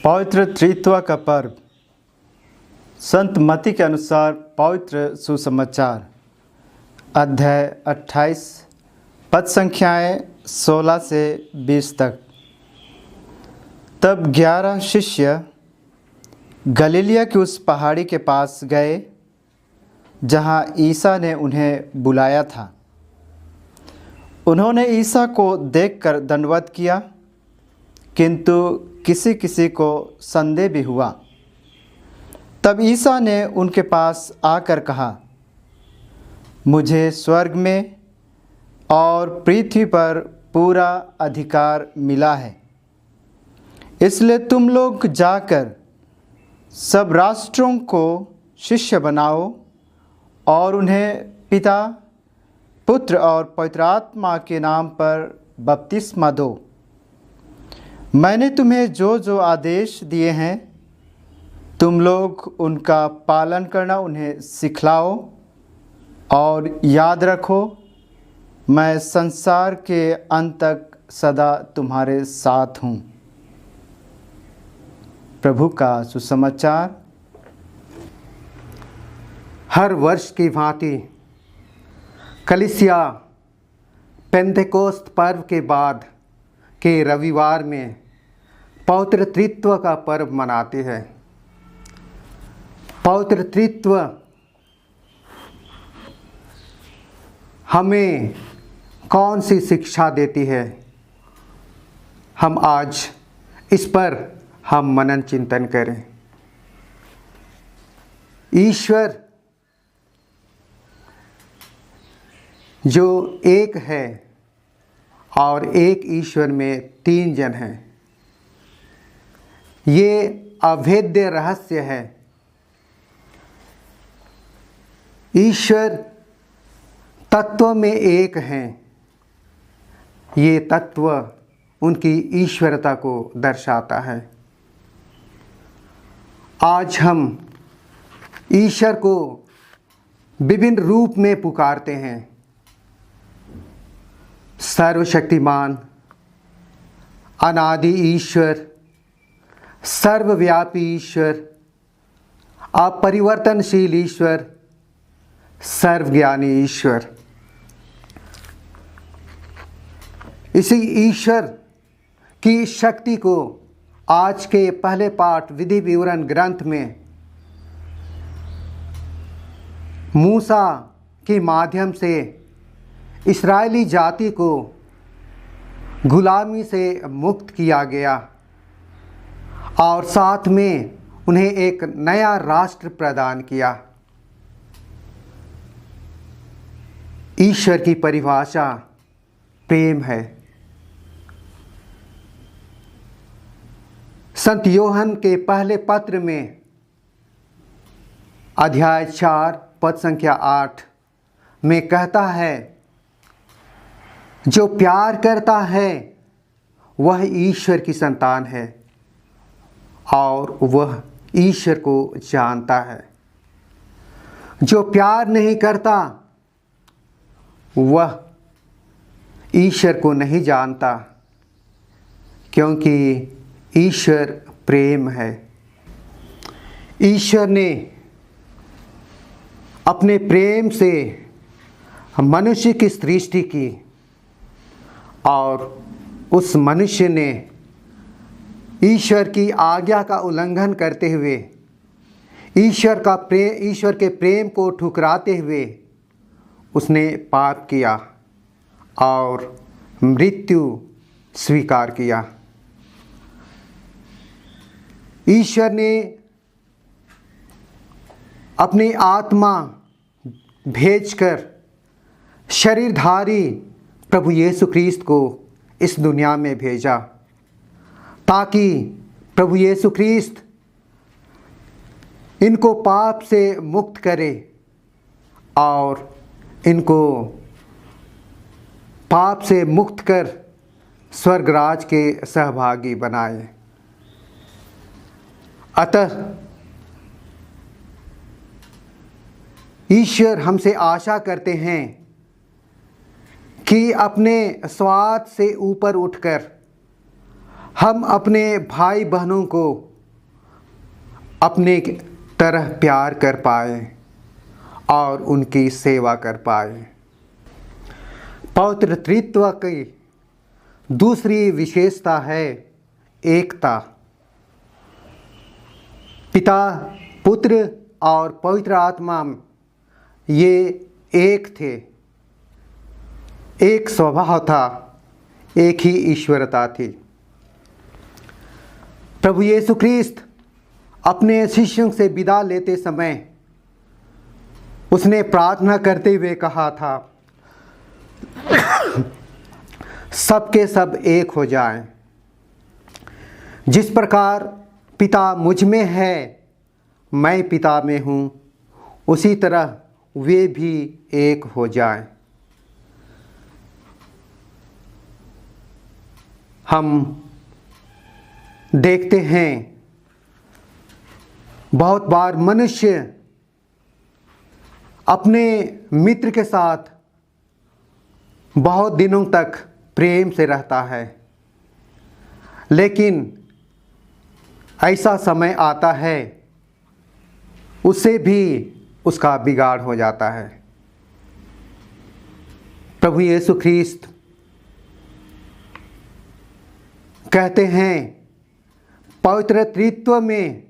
पवित्र त्रित्व का पर्व। संत मत्ती के अनुसार पवित्र सुसमाचार अध्याय 28 पद संख्याएँ 16 से 20 तक। तब 11 शिष्य गलीलिया की उस पहाड़ी के पास गए जहाँ ईसा ने उन्हें बुलाया था। उन्होंने ईसा को देखकर दंडवत किया, किंतु किसी किसी को संदेह भी हुआ। तब ईसा ने उनके पास आकर कहा, मुझे स्वर्ग में और पृथ्वी पर पूरा अधिकार मिला है, इसलिए तुम लोग जाकर सब राष्ट्रों को शिष्य बनाओ और उन्हें पिता, पुत्र और पवित्र आत्मा के नाम पर बपतिस्मा दो। मैंने तुम्हें जो जो आदेश दिए हैं तुम लोग उनका पालन करना उन्हें सिखलाओ, और याद रखो, मैं संसार के अंत तक सदा तुम्हारे साथ हूँ। प्रभु का सुसमाचार। हर वर्ष की भांति कलीसिया पेंतेकोस्त पर्व के बाद के रविवार में पवित्र त्रित्व का पर्व मनाती है। पवित्र त्रित्व हमें कौन सी शिक्षा देती है, हम आज इस पर हम मनन चिंतन करें। ईश्वर जो एक है और एक ईश्वर में तीन जन हैं, ये अभेद्य रहस्य है। ईश्वर तत्व में एक हैं, ये तत्व उनकी ईश्वरता को दर्शाता है। आज हम ईश्वर को विभिन्न रूप में पुकारते हैं। सर्वशक्तिमान, अनादि ईश्वर, सर्वव्यापी ईश्वर, अपरिवर्तनशील ईश्वर, सर्वज्ञानी ईश्वर। इसी ईश्वर की शक्ति को आज के पहले पाठ विधि विवरण ग्रंथ में मूसा के माध्यम से इस्राएली जाति को गुलामी से मुक्त किया गया और साथ में उन्हें एक नया राष्ट्र प्रदान किया। ईश्वर की परिभाषा प्रेम है। संत यूहन्ना के पहले पत्र में अध्याय 4 पद संख्या 8 में कहता है, जो प्यार करता है वह ईश्वर की संतान है और वह ईश्वर को जानता है। जो प्यार नहीं करता वह ईश्वर को नहीं जानता, क्योंकि ईश्वर प्रेम है। ईश्वर ने अपने प्रेम से मनुष्य की सृष्टि की और उस मनुष्य ने ईश्वर की आज्ञा का उल्लंघन करते हुए, ईश्वर के प्रेम को ठुकराते हुए उसने पाप किया और मृत्यु स्वीकार किया। ईश्वर ने अपनी आत्मा भेजकर शरीरधारी प्रभु यीशु ख्रीस्त को इस दुनिया में भेजा, ताकि प्रभु यीशु ख्रीस्त इनको पाप से मुक्त करे और इनको पाप से मुक्त कर स्वर्गराज के सहभागी बनाए। अतः ईश्वर हमसे आशा करते हैं कि अपने स्वार्थ से ऊपर उठकर हम अपने भाई बहनों को अपने तरह प्यार कर पाए और उनकी सेवा कर पाए। पवित्र त्रित्व की दूसरी विशेषता है एकता। पिता, पुत्र और पवित्र आत्मा ये एक थे, एक स्वभाव था, एक ही ईश्वरता थी। प्रभु यीशु ख्रीस्त अपने शिष्यों से विदा लेते समय उसने प्रार्थना करते हुए कहा था, सबके सब एक हो जाएं। जिस प्रकार पिता मुझ में है, मैं पिता में हूँ, उसी तरह वे भी एक हो जाएं। हम देखते हैं बहुत बार मनुष्य अपने मित्र के साथ बहुत दिनों तक प्रेम से रहता है, लेकिन ऐसा समय आता है उससे भी उसका बिगाड़ हो जाता है। प्रभु यीशु ख्रीस्त कहते हैं पवित्र त्रित्व में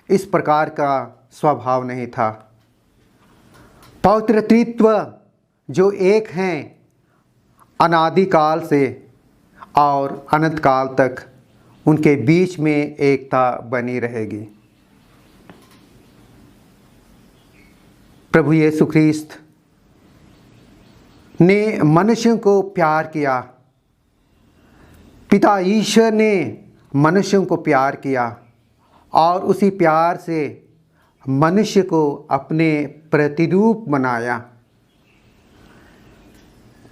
इस प्रकार का स्वभाव नहीं था। पवित्र त्रित्व जो एक हैं, अनादिकाल से और अनंत काल तक उनके बीच में एकता बनी रहेगी। प्रभु यीशु ख्रीस्त ने मनुष्यों को प्यार किया, पिता ईश्वर ने मनुष्यों को प्यार किया और उसी प्यार से मनुष्य को अपने प्रतिरूप बनाया।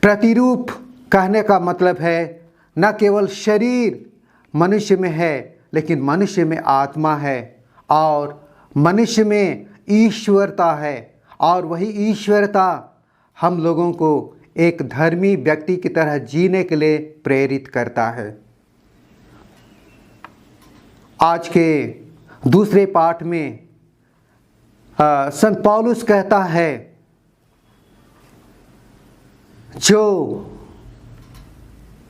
प्रतिरूप कहने का मतलब है न केवल शरीर मनुष्य में है, लेकिन मनुष्य में आत्मा है और मनुष्य में ईश्वरता है, और वही ईश्वरता हम लोगों को एक धर्मी व्यक्ति की तरह जीने के लिए प्रेरित करता है। आज के दूसरे पाठ में संत पौलुस कहता है, जो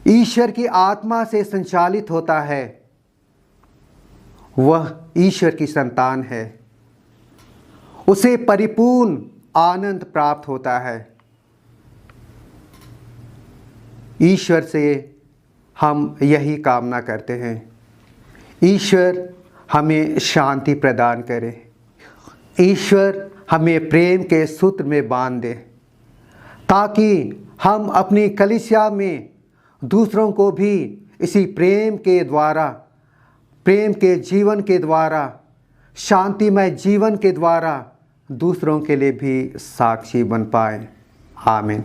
ईश्वर की आत्मा से संचालित होता है वह ईश्वर की संतान है, उसे परिपूर्ण आनंद प्राप्त होता है। ईश्वर से हम यही कामना करते हैं, ईश्वर हमें शांति प्रदान करे, ईश्वर हमें प्रेम के सूत्र में बांध दे, ताकि हम अपनी कलीसिया में दूसरों को भी इसी प्रेम के द्वारा, प्रेम के जीवन के द्वारा, शांतिमय जीवन के द्वारा दूसरों के लिए भी साक्षी बन पाए। आमीन।